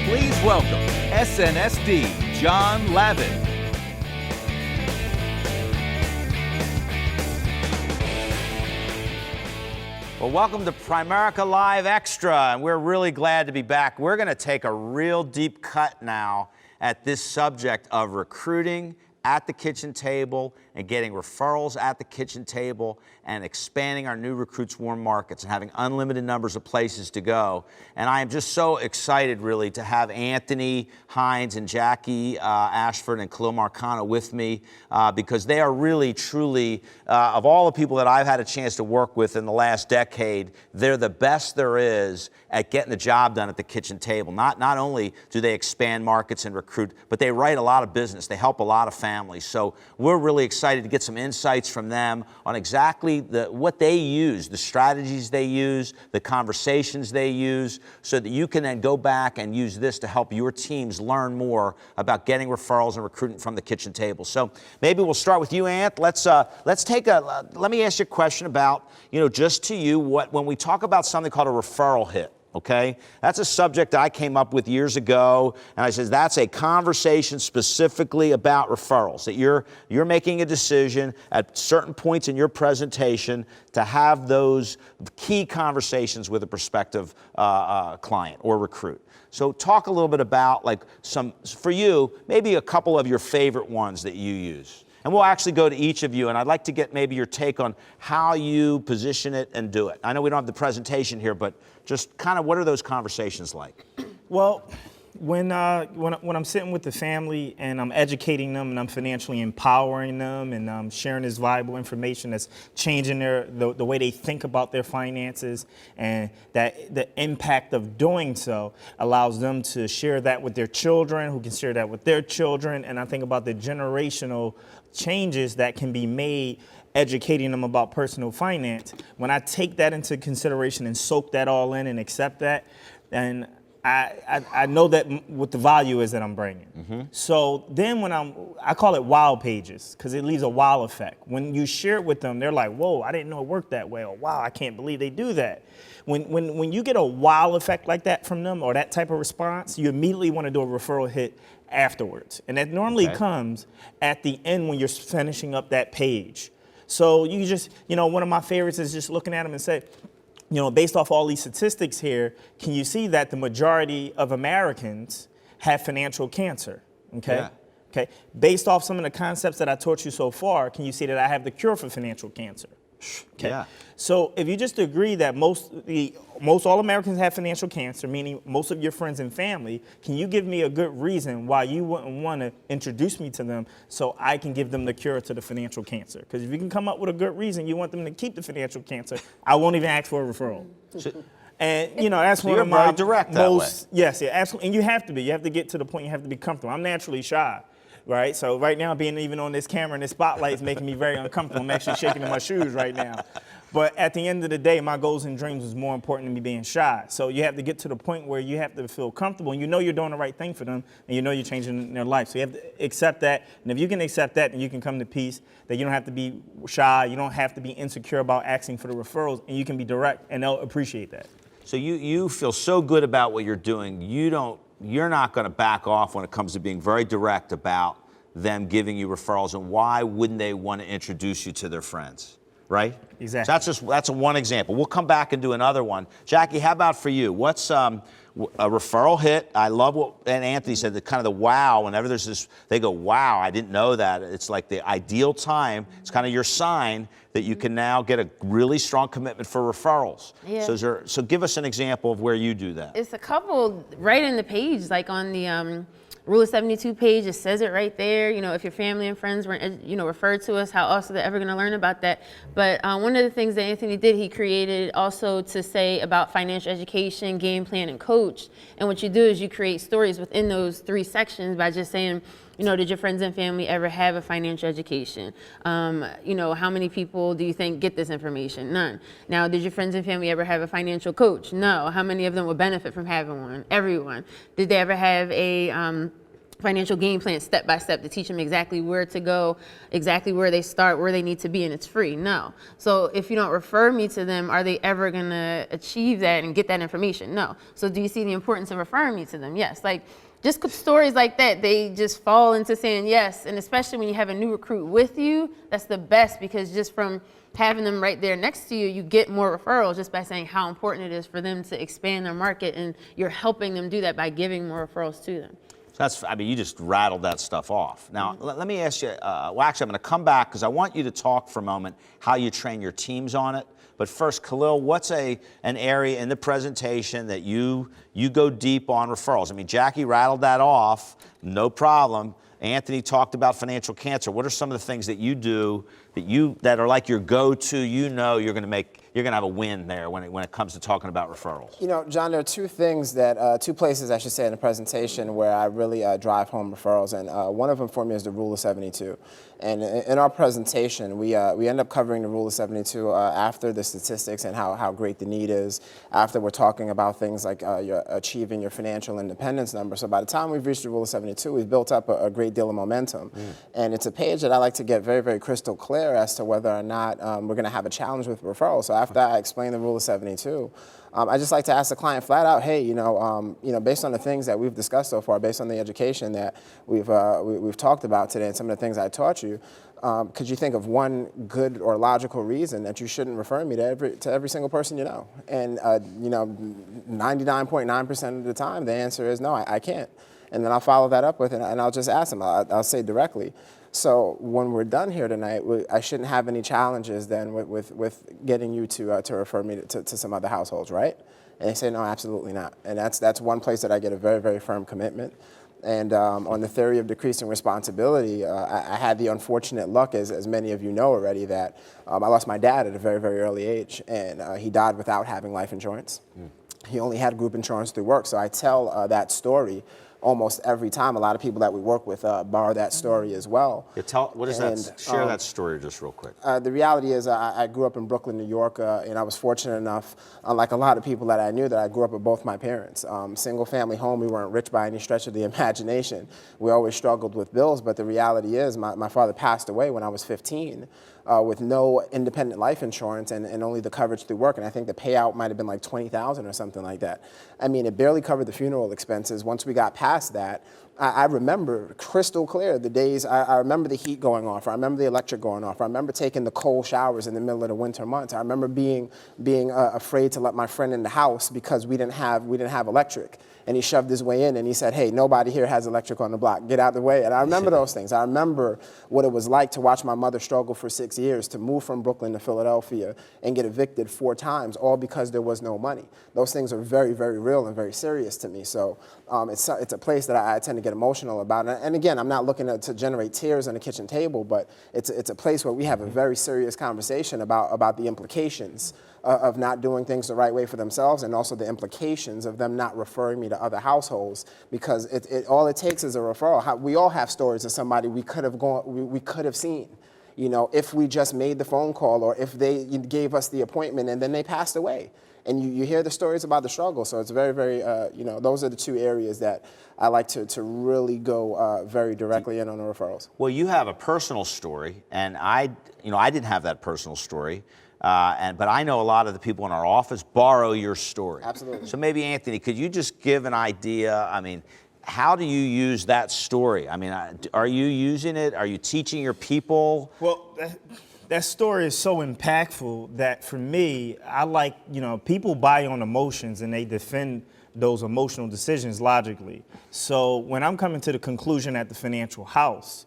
Please welcome SNSD John Lavin. Well, welcome to Primerica Live Extra, and we're really glad to be back. We're going to take a real deep cut now at this subject of recruiting at the kitchen table and getting referrals at the kitchen table and expanding our new recruits warm markets and having unlimited numbers of places to go. And I am just so excited really to have Anthony Hines and Jackie Ashford and Khalil Marcano with me because they are really truly of all the people that I've had a chance to work with in the last decade, they're the best there is at getting the job done at the kitchen table. Not only do they expand markets and recruit, but they write a lot of business. They help a lot of families. So we're really excited to get some insights from them on exactly what they use, the strategies they use, the conversations they use, so that you can then go back and use this to help your teams learn more about getting referrals and recruiting from the kitchen table. So maybe we'll start with you, Ant. Let me ask you a question about, just to you, when we talk about something called a referral hit. Okay, that's a subject I came up with years ago, and I said that's a conversation specifically about referrals. That you're making a decision at certain points in your presentation to have those key conversations with a prospective client or recruit. So talk a little bit about for you, maybe a couple of your favorite ones that you use. And we'll actually go to each of you, and I'd like to get maybe your take on how you position it and do it. I know we don't have the presentation here, but just kind of what are those conversations like? Well, when I'm sitting with the family and I'm educating them and I'm financially empowering them and I'm sharing this valuable information that's changing the way they think about their finances, and that the impact of doing so allows them to share that with their children, who can share that with their children. And I think about the generational changes that can be made educating them about personal finance. When I take that into consideration and soak that all in and accept that, then I know that what the value is that I'm bringing. Mm-hmm. So then I call it wow pages, because it leaves a wow effect. When you share it with them, they're like, whoa, I didn't know it worked that way, or wow, I can't believe they do that. When you get a wow effect like that from them, or that type of response, you immediately want to do a referral hit afterwards. And that normally comes at the end when you're finishing up that page. So you just, one of my favorites is just looking at them and say, based off all these statistics here, can you see that the majority of Americans have financial cancer? Okay. Yeah. Okay. Based off some of the concepts that I taught you so far, can you see that I have the cure for financial cancer? Okay. Yeah. So if you just agree that most all Americans have financial cancer, meaning most of your friends and family, can you give me a good reason why you wouldn't want to introduce me to them so I can give them the cure to the financial cancer? Because if you can come up with a good reason you want them to keep the financial cancer, I won't even ask for a referral. And that's one of my very direct most that way. Yes, yeah, absolutely. And you have to be. You have to get to the point you have to be comfortable. I'm naturally shy. Right, so right now being even on this camera and this spotlight is making me very uncomfortable. I'm actually shaking in my shoes right now. But at the end of the day, my goals and dreams is more important than me being shy. So you have to get to the point where you have to feel comfortable and you're doing the right thing for them and you're changing their life. So you have to accept that. And if you can accept that, then you can come to peace that you don't have to be shy. You don't have to be insecure about asking for the referrals, and you can be direct, and they'll appreciate that. So you feel so good about what you're doing. You're not going to back off when it comes to being very direct about them giving you referrals, and why wouldn't they want to introduce you to their friends, right? Exactly. So that's one example. We'll come back and do another one. Jackie, how about for you? What's a referral hit? I love what and Anthony said, the wow. Whenever there's this, they go, wow, I didn't know that. It's like the ideal time. It's kind of your sign that you can now get a really strong commitment for referrals. Yeah. So give us an example of where you do that. It's a couple right in the page, like on the Rule of 72 page. It says it right there. If your family and friends were, referred to us, how else are they ever going to learn about that? But one of the things that Anthony did, he created also to say about financial education, game plan, and coach. And what you do is you create stories within those 3 sections by just saying, did your friends and family ever have a financial education? How many people do you think get this information? None. Now, did your friends and family ever have a financial coach? No. How many of them would benefit from having one? Everyone. Did they ever have a financial game plan step by step to teach them exactly where to go, exactly where they start, where they need to be, and it's free. No. So if you don't refer me to them, are they ever gonna achieve that and get that information? No. So do you see the importance of referring me to them? Yes. Like just stories like that, they just fall into saying yes. And especially when you have a new recruit with you, that's the best, because just from having them right there next to you, you get more referrals just by saying how important it is for them to expand their market, and you're helping them do that by giving more referrals to them. I mean, you just rattled that stuff off. Now, let me ask you, well, actually, I'm going to come back because I want you to talk for a moment how you train your teams on it. But first, Khalil, what's an area in the presentation that you go deep on referrals? I mean, Jackie rattled that off, no problem. Anthony talked about financial cancer. What are some of the things that you do that are like your go-to? You know, you're going to have a win there when it comes to talking about referrals. You know, John, there are two places I should say in the presentation where I really drive home referrals, and one of them for me is the Rule of 72. And in our presentation, we end up covering the Rule of 72 after the statistics and how great the need is. After we're talking about things like achieving your financial independence number. So by the time we've reached the Rule of 72, we've built up a great deal of momentum. And it's a page that I like to get very, very crystal clear as to whether or not we're going to have a challenge with referrals. So after I explain the Rule of 72, I just like to ask the client flat out, hey, based on the things that we've discussed so far, based on the education that we've talked about today and some of the things I taught you, could you think of one good or logical reason that you shouldn't refer me to every single person you know? And 99.9% of the time, the answer is no, I can't. And then I'll follow that up with it, and I'll just ask them. I'll say directly. So when we're done here tonight, I shouldn't have any challenges then with getting you to refer me to some other households, right? And they say, no, absolutely not. And that's one place that I get a very, very firm commitment. And on the theory of decreasing responsibility, I had the unfortunate luck, as many of you know already, that I lost my dad at a very, very early age, and he died without having life insurance. He only had group insurance through work, so I tell that story almost every time. A lot of people that we work with borrow that story as well. Yeah, what is that? Share that story just real quick. The reality is I grew up in Brooklyn, New York, and I was fortunate enough, unlike a lot of people that I knew, that I grew up with both my parents. Single family home, we weren't rich by any stretch of the imagination. We always struggled with bills, but the reality is my father passed away when I was 15. With no independent life insurance and only the coverage through work. And I think the payout might have been like $20,000 or something like that. I mean, it barely covered the funeral expenses. Once we got past that, I remember crystal clear the days. I remember the heat going off. I remember the electric going off. I remember taking the cold showers in the middle of the winter months. I remember being afraid to let my friend in the house because we didn't have electric. And he shoved his way in and he said, hey, nobody here has electric on the block. Get out of the way. And I remember those things. I remember what it was like to watch my mother struggle for 6 years to move from Brooklyn to Philadelphia and get evicted 4 times, all because there was no money. Those things are very, very real and very serious to me. So it's a place that I tend to get emotional about. And again, I'm not looking to generate tears on the kitchen table, but it's a place where we have a very serious conversation about the implications of not doing things the right way for themselves, and also the implications of them not referring me to other households, because all it takes is a referral. We all have stories of somebody we could have seen, if we just made the phone call, or if they gave us the appointment and then they passed away. And you hear the stories about the struggle. So it's very, very, those are the two areas that I like to really go very directly in on the referrals. Well, you have a personal story, and I didn't have that personal story. But I know a lot of the people in our office borrow your story. Absolutely. So maybe, Anthony, could you just give an idea? I mean, how do you use that story? I mean, are you using it? Are you teaching your people? Well, that story is so impactful that for me, I like, people buy on emotions and they defend those emotional decisions logically. So when I'm coming to the conclusion at the financial house,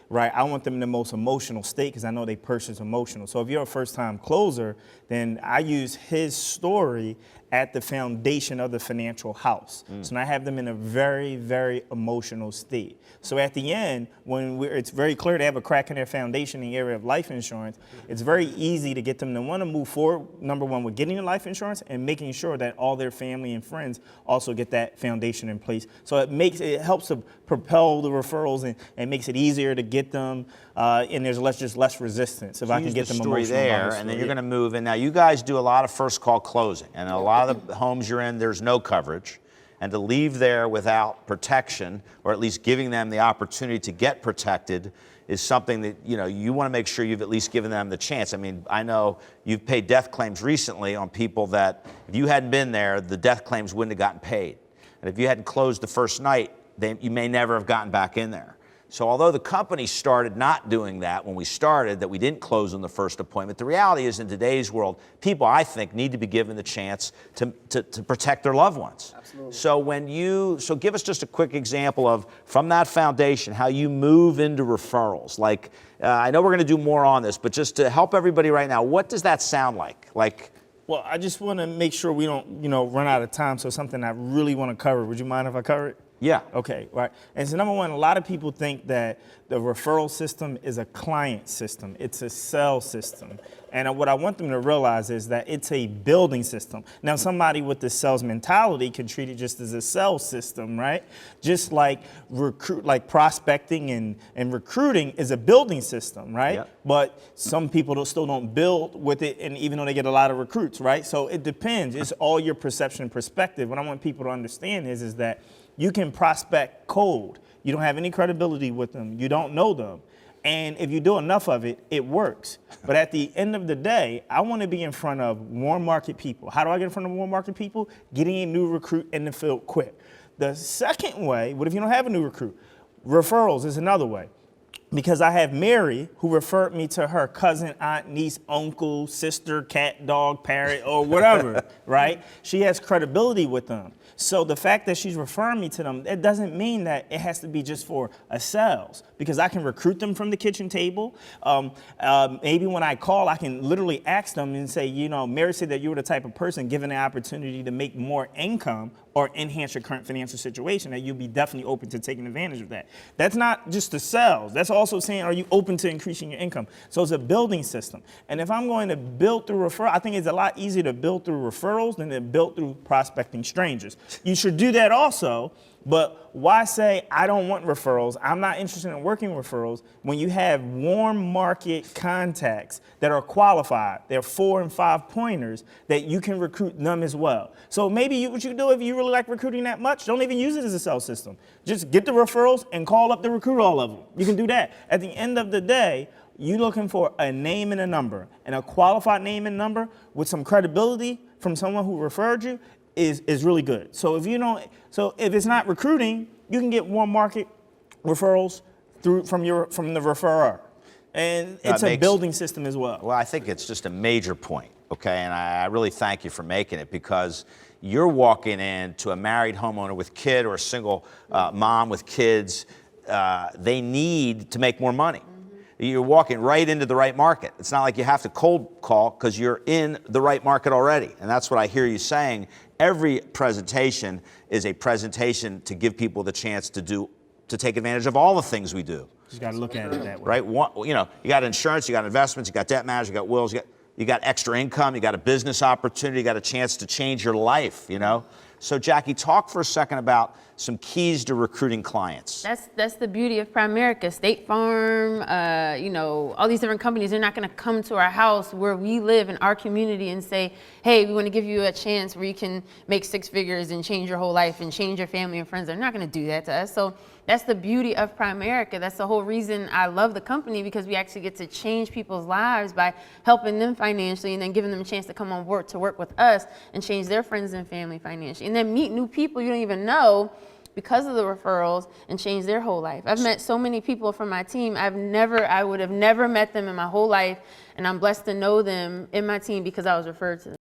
right, I want them in the most emotional state because I know they purchase emotional. So if you're a first-time closer, then I use his story at the foundation of the financial house. So I have them in a very, very emotional state. So at the end, it's very clear they have a crack in their foundation in the area of life insurance, it's very easy to get them to want to move forward, number one, with getting the life insurance and making sure that all their family and friends also get that foundation in place. So it helps to propel the referrals and makes it easier to get them, and there's less resistance if I can get them emotional. There, and then you're going to move in. Now, you guys do a lot of first call closing, and a lot of the homes you're in, there's no coverage. and to leave there without protection, or at least giving them the opportunity to get protected, is something that, you know, you want to make sure you've at least given them the chance. I mean, I know you've paid death claims recently on people that if you hadn't been there, the death claims wouldn't have gotten paid. And if you hadn't closed the first night, you may never have gotten back in there. So although the company started not doing that when we started, that we didn't close on the first appointment, the reality is in today's world, people, I think, need to be given the chance to protect their loved ones. Absolutely. So give us just a quick example of, from that foundation, how you move into referrals. Like, I know we're going to do more on this, but just to help everybody right now, what does that sound like? Well, I just want to make sure we don't, run out of time. So something I really want to cover. Would you mind if I cover it? Yeah. Okay, right. And so number one, a lot of people think that the referral system is a client system. It's a sell system. And what I want them to realize is that it's a building system. Now, somebody with the sales mentality can treat it just as a sales system, right? Just like prospecting and recruiting is a building system, right? Yep. But some people still don't build with it, and even though they get a lot of recruits, right? So it depends. It's all your perception and perspective. What I want people to understand is that you can prospect cold. You don't have any credibility with them. You don't know them. And if you do enough of it, it works. But at the end of the day, I want to be in front of warm market people. How do I get in front of warm market people? Getting a new recruit in the field quick. The second way, what if you don't have a new recruit? Referrals is another way. Because I have Mary, who referred me to her cousin, aunt, niece, uncle, sister, cat, dog, parrot, or whatever, right? She has credibility with them. So the fact that she's referring me to them, it doesn't mean that it has to be just for a sales, because I can recruit them from the kitchen table. Maybe when I call, I can literally ask them and say, Mary said that you were the type of person given the opportunity to make more income or enhance your current financial situation, that you'll be definitely open to taking advantage of that. That's not just the sales. That's also saying, are you open to increasing your income? So it's a building system. And if I'm going to build through referral, I think it's a lot easier to build through referrals than to build through prospecting strangers. You should do that also, but why say I don't want referrals? I'm not interested in working referrals when you have warm market contacts that are qualified. They're 4 and 5 pointers that you can recruit them as well. So maybe what you do if you really like recruiting that much, don't even use it as a sales system. Just get the referrals and call up the recruit, all of them. You can do that. At the end of the day, you're looking for a name and a number, and a qualified name and number with some credibility from someone who referred you is really good. So if it's not recruiting, you can get warm market referrals from the referrer. And it's a building system as well. Well, I think it's just a major point, okay? And I really thank you for making it, because you're walking into a married homeowner with kid or a single mom with kids. They need to make more money. You're walking right into the right market. It's not like you have to cold call, because you're in the right market already. And that's what I hear you saying. Every presentation is a presentation to give people the chance to take advantage of all the things we do. You got to look at it that way. Right? You got insurance, you got investments, you got debt management, you got wills, you got extra income, you got a business opportunity, you got a chance to change your life, So Jackie, talk for a second about some keys to recruiting clients. That's the beauty of Primerica. State Farm, all these different companies, they're not going to come to our house where we live in our community and say, hey, we want to give you a chance where you can make 6 figures and change your whole life and change your family and friends. They're not going to do that to us. So that's the beauty of Primerica. That's the whole reason I love the company, because we actually get to change people's lives by helping them financially and then giving them a chance to come on board to work with us and change their friends and family financially. And then meet new people you don't even know because of the referrals and change their whole life. I've met so many people from my team. I would have never met them in my whole life, and I'm blessed to know them in my team because I was referred to them.